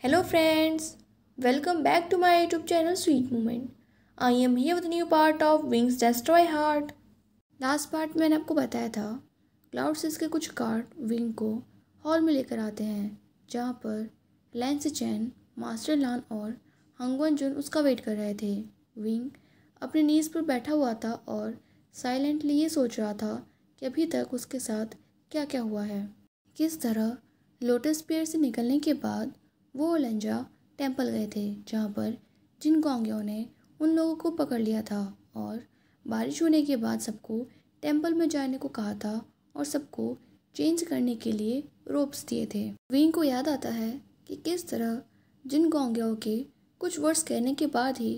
Hello friends, welcome back to my YouTube channel Sweet Moment. I am here with a new part of Wings Destroy Heart. Last part मैंने आपको बताया था cloud six के कुछ guard wing को hall में लेकर आते हैं जहाँ पर लैंस चैन, मास्टर लान और हंगवन जुन उसका वेट कर रहे थे। विंग अपने नीज पर बैठा हुआ था और साइलेंटली ये सोच रहा था कि अभी तक उसके साथ क्या क्या हुआ है। किस तरह लोटस पेड़ से निकलने के बाद वो और लंजा टेंपल गए थे जहाँ पर जिन गोंग्यो ने उन लोगों को पकड़ लिया था और बारिश होने के बाद सबको टेंपल में जाने को कहा था और सबको चेंज करने के लिए रोप्स दिए थे। विंग को याद आता है कि किस तरह जिन गोंग्यो के कुछ वर्ड्स कहने के बाद ही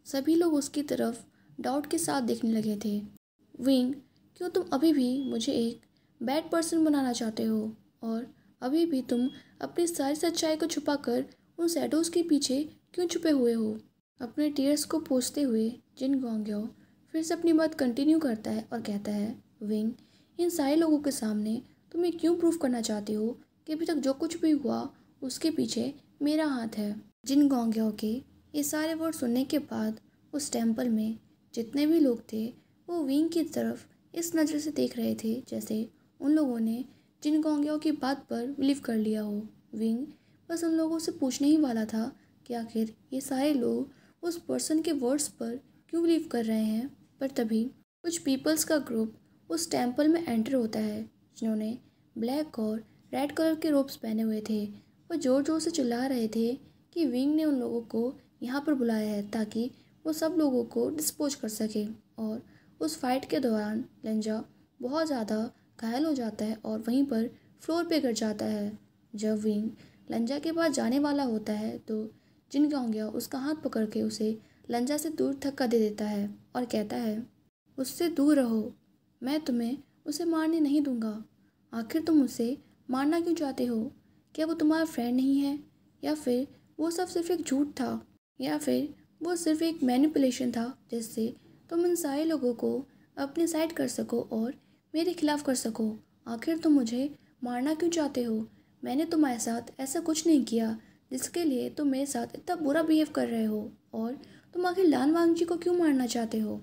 सभी लोग उसकी तरफ डाउट के साथ देखने लगे थे। विंग, क्यों तुम अभी भी मुझे एक बैड पर्सन बनाना चाहते हो और अभी भी तुम अपनी सारी सच्चाई को छुपाकर उन शैडोज के पीछे क्यों छुपे हुए हो? अपने टीयर्स को पोंछते हुए जिन गोंग्यो फिर से अपनी बात कंटिन्यू करता है और कहता है, विंग, इन सारे लोगों के सामने तुम ये क्यों प्रूव करना चाहते हो कि अभी तक जो कुछ भी हुआ उसके पीछे मेरा हाथ है। जिन गोंग्यो के ये सारे वर्ड सुनने के बाद उस टेम्पल में जितने भी लोग थे वो विंग की तरफ इस नज़र से देख रहे थे जैसे उन लोगों ने जिन गोंग्यो की बात पर बिलीव कर लिया हो। विंग बस उन लोगों से पूछने ही वाला था कि आखिर ये सारे लोग उस पर्सन के वर्ड्स पर क्यों बिलीव कर रहे हैं, पर तभी कुछ पीपल्स का ग्रुप उस टेम्पल में एंटर होता है जिन्होंने ब्लैक और रेड कलर के रोब्स पहने हुए थे। वो ज़ोर ज़ोर से चिल्ला रहे थे कि विंग ने उन लोगों को यहाँ पर बुलाया है ताकि वो सब लोगों को डिस्पोज कर सके। और उस फाइट के दौरान लंजा बहुत ज़्यादा घायल हो जाता है और वहीं पर फ्लोर पे गिर जाता है। जब विंग लंजा के पास जाने वाला होता है तो जिन गोंग्यो उसका हाथ पकड़ के उसे लंजा से दूर धक्का दे देता है और कहता है, उससे दूर रहो, मैं तुम्हें उसे मारने नहीं दूंगा। आखिर तुम उसे मारना क्यों चाहते हो? क्या वो तुम्हारा फ्रेंड नहीं है, या फिर वो सब सिर्फ एक झूठ था, या फिर वो सिर्फ एक मैनिपुलेशन था जिससे तुम इन सारे लोगों को अपनी साइड कर सको और मेरे खिलाफ कर सको? आखिर तुम मुझे मारना क्यों चाहते हो? मैंने तुम्हारे साथ ऐसा कुछ नहीं किया जिसके लिए तुम मेरे साथ इतना बुरा बिहेव कर रहे हो, और तुम आखिर लान वांगजी को क्यों मारना चाहते हो?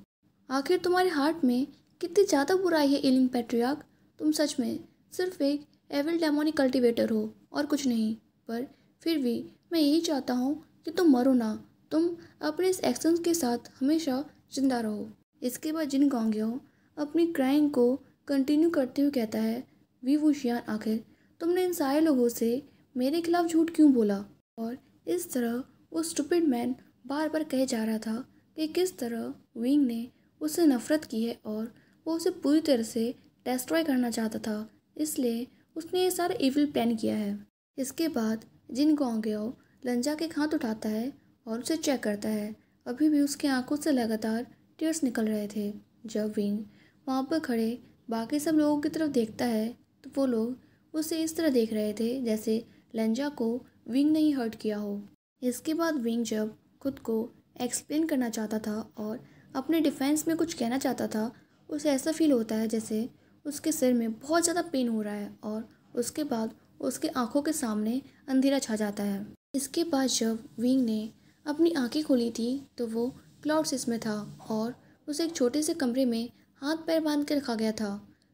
आखिर तुम्हारे हार्ट में कितनी ज़्यादा बुराई है एलिंग पैट्रियार्क? तुम सच में सिर्फ एक एविल डेमोनिक कल्टिवेटर हो और कुछ नहीं। पर फिर भी मैं यही चाहता हूँ कि तुम मरो ना, तुम अपने इस एक्शंस के साथ हमेशा जिंदा रहो। इसके बाद जिन गोंग्यो अपनी क्राइंग को कंटिन्यू करते हुए कहता है, वी वुशियान, आखिर तुमने इन सारे लोगों से मेरे खिलाफ झूठ क्यों बोला? और इस तरह वो स्टूपिड मैन बार बार कहे जा रहा था कि किस तरह विंग ने उससे नफरत की है और वो उसे पूरी तरह से डिस्ट्रॉय करना चाहता था, इसलिए उसने ये सारा इविल प्लान किया है। इसके बाद जिन गोंग्यो लंजा के हाथ उठाता है और उसे चेक करता है। अभी भी उसकी आंखों से लगातार टीयर्स निकल रहे थे। जब विंग वहाँ पर खड़े बाकी सब लोगों की तरफ देखता है तो वो लोग उसे इस तरह देख रहे थे जैसे लंजा को विंग ने ही हर्ट किया हो। इसके बाद विंग जब खुद को एक्सप्लेन करना चाहता था और अपने डिफेंस में कुछ कहना चाहता था, उसे ऐसा फील होता है जैसे उसके सिर में बहुत ज़्यादा पेन हो रहा है और उसके बाद उसके आंखों के सामने अंधेरा छा जाता है। इसके बाद जब विंग ने अपनी आंखें खोली थी तो वो क्लाउड सिक्स में था और उसे एक छोटे से कमरे में हाथ पैर बांध के रखा गया था।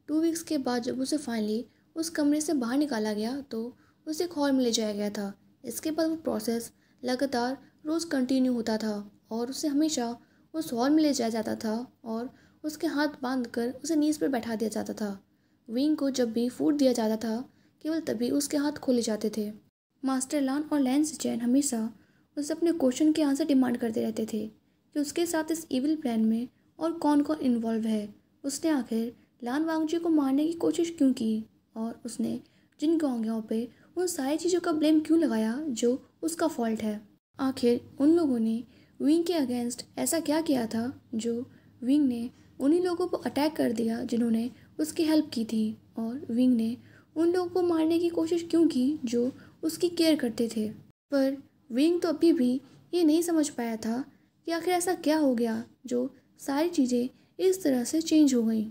2 वीक्स के बाद जब उसे फाइनली उस कमरे से बाहर निकाला गया तो उसे एक हॉल में ले जाया गया था। इसके बाद वो प्रोसेस लगातार रोज़ कंटिन्यू होता था और उसे हमेशा उस हॉल में ले जाया जाता था और उसके हाथ बांध कर उसे नीज़ पर बैठा दिया जाता था। विंग को जब भी फूड दिया जाता था केवल तभी उसके हाथ खोले जाते थे। मास्टर लान और लैंस चैन हमेशा उससे अपने क्वेश्चन के आंसर डिमांड करते रहते थे कि उसके साथ इस इविल प्लान में और कौन कौन इन्वॉल्व है। उसने आखिर लान वांगजी को मारने की कोशिश क्यों की और उसने जिन गोंग्यो पे उन सारी चीज़ों का ब्लेम क्यों लगाया जो उसका फॉल्ट है। आखिर उन लोगों ने विंग के अगेंस्ट ऐसा क्या किया था जो विंग ने उन्हीं लोगों को अटैक कर दिया जिन्होंने उसकी हेल्प की थी, और विंग ने उन लोगों को मारने की कोशिश क्यों की जो उसकी केयर करते थे। पर विंग तो अभी भी ये नहीं समझ पाया था कि आखिर ऐसा क्या हो गया जो सारी चीज़ें इस तरह से चेंज हो गई,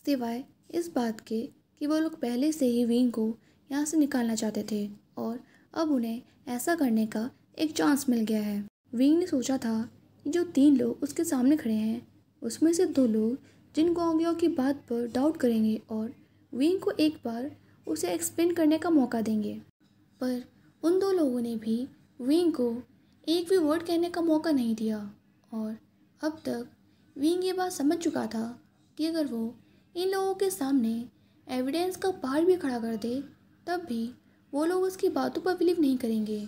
सिवाय इस बात के कि वो लोग पहले से ही विंग को यहाँ से निकालना चाहते थे और अब उन्हें ऐसा करने का एक चांस मिल गया है। विंग ने सोचा था कि जो 3 लोग उसके सामने खड़े हैं उसमें से 2 लोग जिन गोंगियों की बात पर डाउट करेंगे और विंग को एक बार उसे एक्सप्लेन करने का मौका देंगे। पर उन 2 लोगों ने भी विंग को एक भी वर्ड कहने का मौका नहीं दिया और अब तक विंग ये बात समझ चुका था कि अगर वो इन लोगों के सामने एविडेंस का पहाड़ भी खड़ा कर दे तब भी वो लोग उसकी बातों पर बिलीव नहीं करेंगे,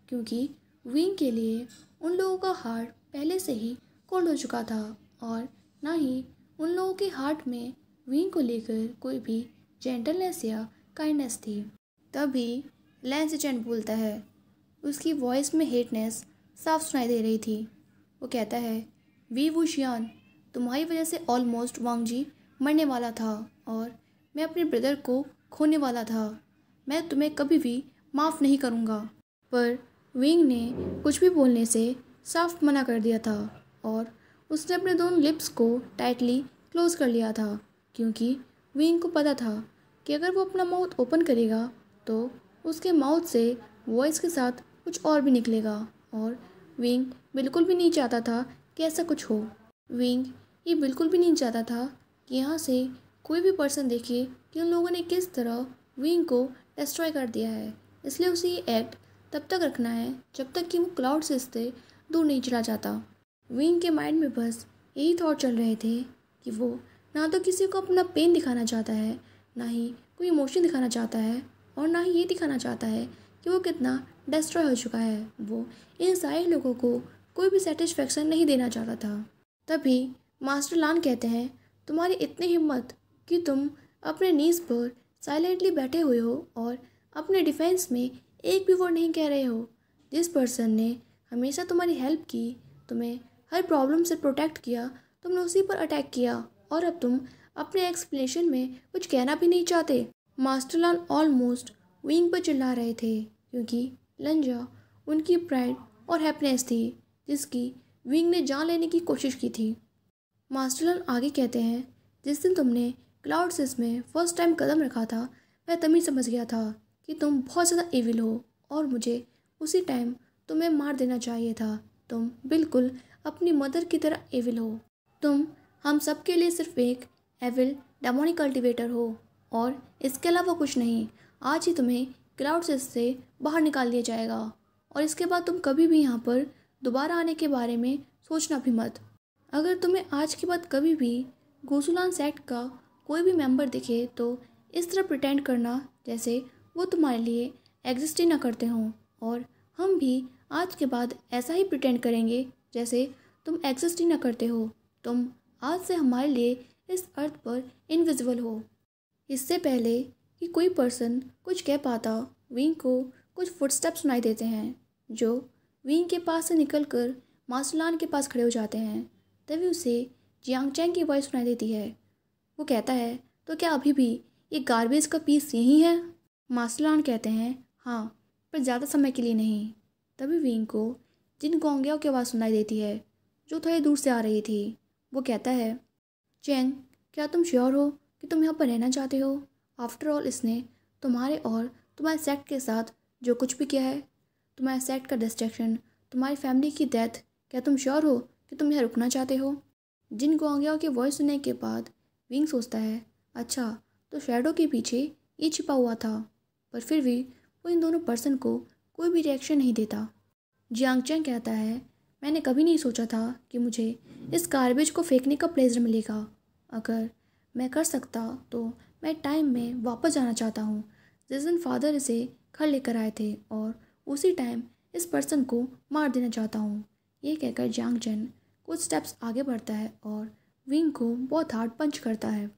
क्योंकि विंग के लिए उन लोगों का हार्ट पहले से ही कोल्ड हो चुका था और ना ही उन लोगों के हार्ट में विंग को लेकर कोई भी जेंटलनेस या काइंडनेस थी। तभी लैंस एजेंट बोलता है। उसकी वॉइस में हेटनेस साफ सुनाई दे रही थी। वो कहता है, वी वुशियान, तुम्हारी वजह से ऑलमोस्ट वांग जी मरने वाला था और मैं अपने ब्रदर को खोने वाला था। मैं तुम्हें कभी भी माफ़ नहीं करूँगा। पर विंग ने कुछ भी बोलने से साफ मना कर दिया था और उसने अपने दोनों लिप्स को टाइटली क्लोज कर लिया था, क्योंकि विंग को पता था कि अगर वो अपना माउथ ओपन करेगा तो उसके माउथ से वॉइस के साथ कुछ और भी निकलेगा और विंग बिल्कुल भी नहीं चाहता था कि ऐसा कुछ हो। विंग ये बिल्कुल भी नहीं चाहता था कि यहाँ से कोई भी पर्सन देखे कि उन लोगों ने किस तरह विंग को डिस्ट्रॉय कर दिया है। इसलिए उसे ये एक्ट तब तक रखना है जब तक कि वो क्लाउड से दूर नहीं चला जाता। विंग के माइंड में बस यही थॉट चल रहे थे कि वो ना तो किसी को अपना पेन दिखाना चाहता है, ना ही कोई इमोशन दिखाना चाहता है और ना ही ये दिखाना चाहता है कि वो कितना डिस्ट्रॉय हो चुका है। वो इन सारे लोगों को कोई भी सेटिस्फेक्शन नहीं देना चाहता था। तभी मास्टर लान कहते हैं, तुम्हारी इतनी हिम्मत कि तुम अपने नीज पर साइलेंटली बैठे हुए हो और अपने डिफेंस में एक भी वर्ड नहीं कह रहे हो। जिस पर्सन ने हमेशा तुम्हारी हेल्प की, तुम्हें हर प्रॉब्लम से प्रोटेक्ट किया, तुमने उसी पर अटैक किया और अब तुम अपने एक्सप्लेनेशन में कुछ कहना भी नहीं चाहते। मास्टर लान ऑलमोस्ट विंग पर चिल्ला रहे थे, क्योंकि लंजा उनकी प्राइड और हैप्पीनेस थी जिसकी विंग ने जान लेने की कोशिश की थी। मास्टर लान आगे कहते हैं, जिस दिन तुमने क्लाउड सिस में फर्स्ट टाइम कदम रखा था मैं तभी समझ गया था कि तुम बहुत ज़्यादा एविल हो और मुझे उसी टाइम तुम्हें मार देना चाहिए था। तुम बिल्कुल अपनी मदर की तरह एविल हो। तुम हम सब के लिए सिर्फ एक एविल डेमोनिक कल्टिवेटर हो और इसके अलावा कुछ नहीं। आज ही तुम्हें क्लाउड सिस से बाहर निकाल दिया जाएगा और इसके बाद तुम कभी भी यहाँ पर दोबारा आने के बारे में सोचना भी मत। अगर तुम्हें आज के बाद कभी भी गोसुलान सेक्ट का कोई भी मेंबर दिखे तो इस तरह प्रिटेंड करना जैसे वो तुम्हारे लिए एग्जिस्ट ही ना करते हों, और हम भी आज के बाद ऐसा ही प्रिटेंड करेंगे जैसे तुम एग्जिस्ट ही ना करते हो। तुम आज से हमारे लिए इस अर्थ पर इनविजिबल हो। इससे पहले कि कोई पर्सन कुछ कह पाता, विंग को कुछ फुटस्टेप सुनाई देते हैं जो विंग के पास से निकलकर मास्टर लान के पास खड़े हो जाते हैं। तभी उसे जियांग चैंग की वॉइस सुनाई देती है। वो कहता है, तो क्या अभी भी ये गार्बेज का पीस यही है? मास्टर लान कहते हैं, हाँ, पर ज़्यादा समय के लिए नहीं। तभी विंग को जिन गोंगियाओं की आवाज़ सुनाई देती है जो थोड़ी दूर से आ रही थी। वो कहता है, चैंग, क्या तुम श्योर हो कि तुम यहाँ पर रहना चाहते हो? आफ्टर ऑल इसने तुम्हारे और तुम्हारे सेक्ट के साथ जो कुछ भी किया है, तुम्हारे सेक्ट का डिस्ट्रैक्शन, तुम्हारी फैमिली की डेथ, क्या तुम श्योर हो कि तुम यहाँ रुकना चाहते हो? जिन गोंगियाओं की वॉइस सुनने के बाद विंग सोचता है, अच्छा तो शैडो के पीछे ये छिपा हुआ था। पर फिर भी वो इन दोनों पर्सन को कोई भी रिएक्शन नहीं देता। जियांग चैंग कहता है, मैंने कभी नहीं सोचा था कि मुझे इस गार्बेज को फेंकने का प्लेजर मिलेगा। अगर मैं कर सकता तो मैं टाइम में वापस जाना चाहता हूँ जिस दिन फादर इसे घर लेकर आए थे और उसी टाइम इस पर्सन को मार देना चाहता हूँ। ये कहकर जियांग चैंग कुछ स्टेप्स आगे बढ़ता है और विंग को बहुत हार्ड पंच करता है।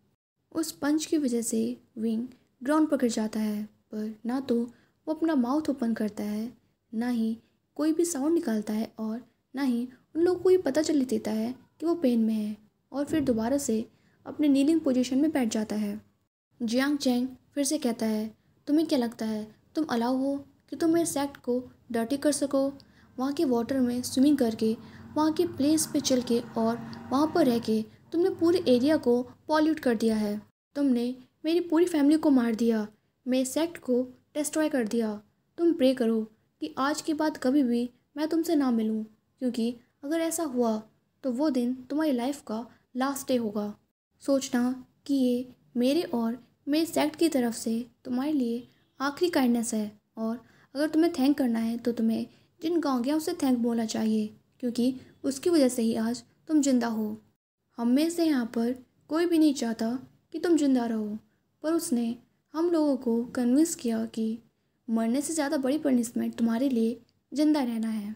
उस पंच की वजह से विंग ग्राउंड पर गिर जाता है, पर ना तो वो अपना माउथ ओपन करता है, ना ही कोई भी साउंड निकालता है और ना ही उन लोगों को ये पता चल देता है कि वो पेन में है, और फिर दोबारा से अपने नीलिंग पोजीशन में बैठ जाता है। जियांग चैंग फिर से कहता है, तुम्हें क्या लगता है तुम अलाउ हो कि तुम मेरे सेक्ट को डर्टी कर सको? वहाँ के वाटर में स्विमिंग करके, वहाँ के प्लेस पे चल के और वहाँ पर रह के तुमने पूरे एरिया को पॉल्यूट कर दिया है। तुमने मेरी पूरी फैमिली को मार दिया, मेरे सेक्ट को डिस्ट्रॉय कर दिया। तुम प्रे करो कि आज के बाद कभी भी मैं तुमसे ना मिलूं, क्योंकि अगर ऐसा हुआ तो वो दिन तुम्हारी लाइफ का लास्ट डे होगा। सोचना कि ये मेरे और मेरे सेक्ट की तरफ से तुम्हारे लिए आखिरी काइंडनेस है, और अगर तुम्हें थैंक करना है तो तुम्हें जिन गाँव गया उसे थैंक बोलना चाहिए, क्योंकि उसकी वजह से ही आज तुम जिंदा हो। हम में से यहाँ पर कोई भी नहीं चाहता कि तुम जिंदा रहो, पर उसने हम लोगों को कन्विंस किया कि मरने से ज़्यादा बड़ी पनिशमेंट तुम्हारे लिए जिंदा रहना है।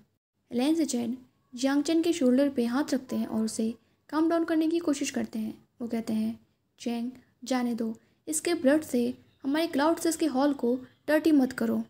लेन सेचेन जियांग चेन के शोल्डर पे हाथ रखते हैं और उसे काम डाउन करने की कोशिश करते हैं। वो कहते हैं, चेंग जाने दो, इसके ब्लड से हमारे क्लाउड सेस के हॉल को डर्टी मत करो।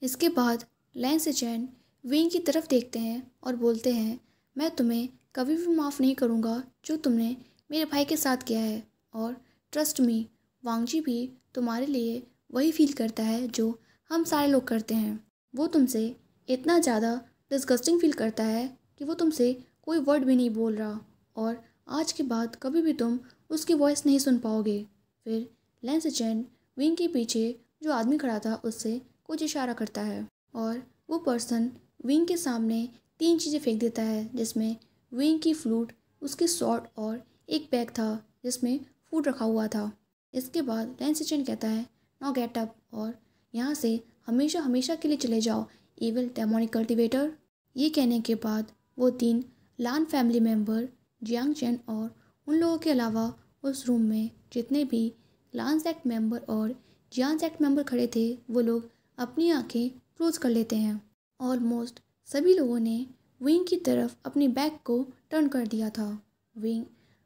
इसके बाद लेन सेचेन विंग की तरफ देखते हैं और बोलते हैं, मैं तुम्हें कभी भी माफ़ नहीं करूँगा जो तुमने मेरे भाई के साथ किया है, और ट्रस्ट मी, वांगजी भी तुम्हारे लिए वही फील करता है जो हम सारे लोग करते हैं। वो तुमसे इतना ज़्यादा डिस्गस्टिंग फील करता है कि वो तुमसे कोई वर्ड भी नहीं बोल रहा, और आज के बाद कभी भी तुम उसकी वॉइस नहीं सुन पाओगे। फिर लेन सेचेन विंग के पीछे जो आदमी खड़ा था उससे कुछ इशारा करता है, और वो पर्सन विंग के सामने 3 चीज़ें फेंक देता है, जिसमें विंग की फ्लूट, उसकी स्वॉर्ड और एक बैग था जिसमें फूड रखा हुआ था। इसके बाद लेन सेचेन कहता है, नाउ गेट अप, और यहाँ से हमेशा हमेशा के लिए चले जाओ इविल डेमोनिक कल्टिवेटर। ये कहने के बाद वो 3 लान फैमिली मेम्बर, जियांग चेन और उन लोगों के अलावा उस रूम में जितने भी लान सेक्ट मेंबर और जियांग सेक्ट मेंबर खड़े थे, वो लोग अपनी आंखें क्लोज कर लेते हैं। ऑलमोस्ट सभी लोगों ने विंग की तरफ अपनी बैक को टर्न कर दिया था। विंग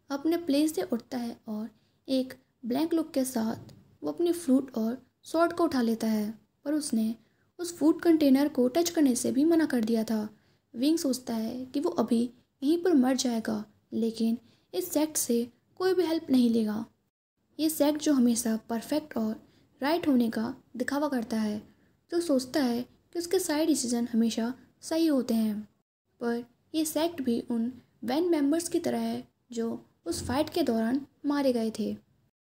अपने प्लेस से उठता है और एक ब्लैंक लुक के साथ वो अपनी फ्लूट और स्वॉर्ड को उठा लेता है, पर उसने उस फूड कंटेनर को टच करने से भी मना कर दिया था। विंग सोचता है कि वो अभी यहीं पर मर जाएगा, लेकिन इस सेक्ट से कोई भी हेल्प नहीं लेगा। ये सेक्ट जो हमेशा परफेक्ट और राइट होने का दिखावा करता है, जो सोचता है कि उसके सारे डिसीजन हमेशा सही होते हैं, पर ये सेक्ट भी उन बैंड मेंबर्स की तरह है जो उस फाइट के दौरान मारे गए थे।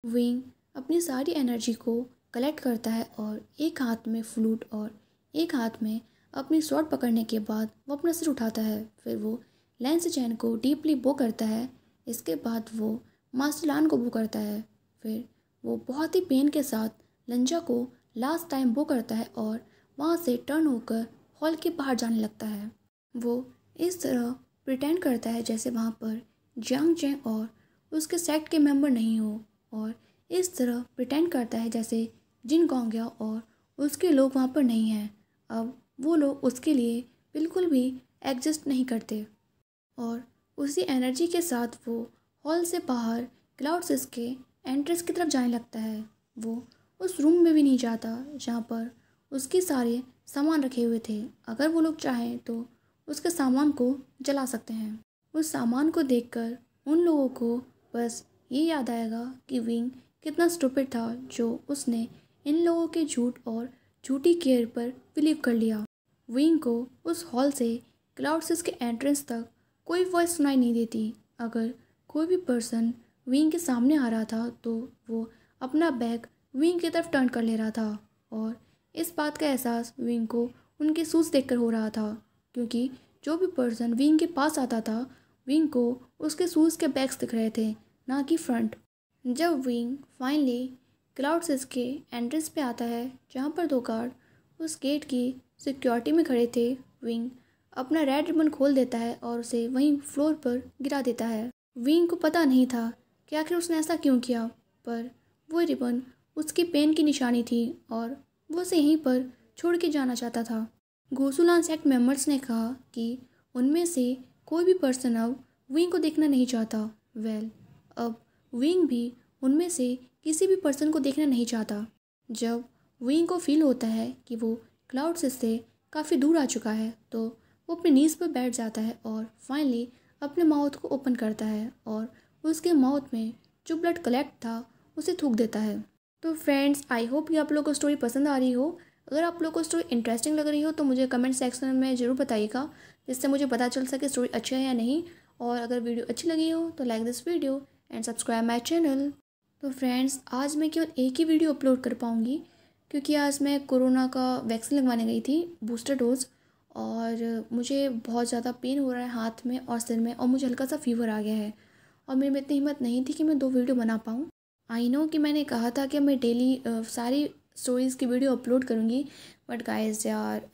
विंग अपनी सारी एनर्जी को कलेक्ट करता है और एक हाथ में फ्लूट और एक हाथ में अपनी स्वॉर्ड पकड़ने के बाद वो अपना सिर उठाता है। फिर वो लेन सेचेन को डीपली बो करता है। इसके बाद वो मास्टर लान को बो करता है। फिर वो बहुत ही पेन के साथ लंजा को लास्ट टाइम बो करता है और वहाँ से टर्न होकर हॉल के बाहर जाने लगता है। वो इस तरह प्रिटेंड करता है जैसे वहाँ पर जियांग चेन और उसके सेक्ट के मेंबर नहीं हो, और इस तरह प्रिटेंड करता है जैसे जिन गोंगया और उसके लोग वहाँ पर नहीं हैं। अब वो लोग उसके लिए बिल्कुल भी एग्जिस्ट नहीं करते, और उसी एनर्जी के साथ वो हॉल से बाहर क्लाउड सिस के एंट्रेंस की तरफ जाने लगता है। वो उस रूम में भी नहीं जाता जहाँ पर उसके सारे सामान रखे हुए थे। अगर वो लोग चाहें तो उसके सामान को जला सकते हैं। उस सामान को देखकर उन लोगों को बस ये याद आएगा कि विंग कितना स्टूपिड था जो उसने इन लोगों के झूठ और झूठी केयर पर बिलीव कर लिया। विंग को उस हॉल से क्लाउड सिस के एंट्रेंस तक कोई वॉइस सुनाई नहीं देती। अगर कोई भी पर्सन विंग के सामने आ रहा था तो वो अपना बैग विंग की तरफ टर्न कर ले रहा था, और इस बात का एहसास विंग को उनके शूज़ देखकर हो रहा था, क्योंकि जो भी पर्सन विंग के पास आता था विंग को उसके शूज़ के बैग्स दिख रहे थे, ना कि फ्रंट। जब विंग फाइनली क्लाउड सिस के एंट्रेंस पे आता है जहाँ पर 2 गार्ड उस गेट की सिक्योरिटी में खड़े थे, विंग अपना रेड रिबन खोल देता है और उसे वहीं फ्लोर पर गिरा देता है। विंग को पता नहीं था कि आखिर उसने ऐसा क्यों किया, पर वो रिबन उसकी पेन की निशानी थी और वो उसे यहीं पर छोड़ के जाना चाहता था। गोसुलान सेक्ट मेंबर्स ने कहा कि उनमें से कोई भी पर्सन अब विंग को देखना नहीं चाहता। अब विंग भी उनमें से किसी भी पर्सन को देखना नहीं चाहता। जब विंग को फील होता है कि वो क्लाउड सिस से काफ़ी दूर आ चुका है तो वो अपने नीज़ पर बैठ जाता है और फाइनली अपने माउथ को ओपन करता है और उसके माउथ में जो ब्लड कलेक्ट था उसे थूक देता है। तो फ्रेंड्स, आई होप कि आप लोगों को स्टोरी पसंद आ रही हो। अगर आप लोगों को स्टोरी इंटरेस्टिंग लग रही हो तो मुझे कमेंट सेक्शन में ज़रूर बताइएगा, जिससे मुझे पता चल सके स्टोरी अच्छी है या नहीं। और अगर वीडियो अच्छी लगी हो तो like this video and subscribe my channel. तो फ्रेंड्स, आज मैं केवल एक ही वीडियो अपलोड कर पाऊँगी। क्योंकि आज मैं कोरोना का वैक्सीन लगवाने गई थी, बूस्टर डोज़। और मुझे बहुत ज़्यादा पेन हो रहा है हाथ में और सिर में, और मुझे हल्का सा फ़ीवर आ गया है। और मेरे में इतनी हिम्मत नहीं थी कि मैं 2 वीडियो बना पाऊँ। आई नो कि मैंने कहा था कि मैं डेली सारी स्टोरीज़ की वीडियो अपलोड करूँगी, बट गाइस यार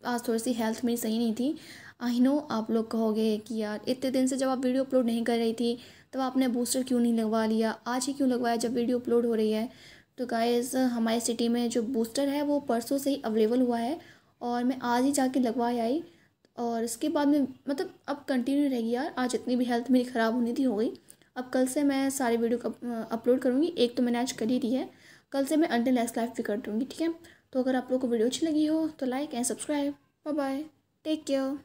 आज थोड़ी सी हेल्थ मेरी सही नहीं थी। आई नो आप लोग कहोगे कि यार इतने दिन से जब आप वीडियो अपलोड नहीं कर रही थी तब आपने बूस्टर क्यों नहीं लगवा लिया, आज ही क्यों लगवाया जब वीडियो अपलोड हो रही है। तो गाइस हमारी सिटी में जो बूस्टर है वो परसों से ही अवेलेबल हुआ है, और मैं आज ही जाके लगवा आई। और इसके बाद में मतलब अब कंटिन्यू रहेगी यार, आज इतनी भी हेल्थ मेरी ख़राब होनी थी, हो गई। अब कल से मैं सारी वीडियो अपलोड करूँगी, एक तो मैंने आज कर ही दी है, कल से मैं अंटिल लेस लाइफ भी कर दूँगी, ठीक है। तो अगर आप लोग को वीडियो अच्छी लगी हो तो like and subscribe. Bye bye, take care.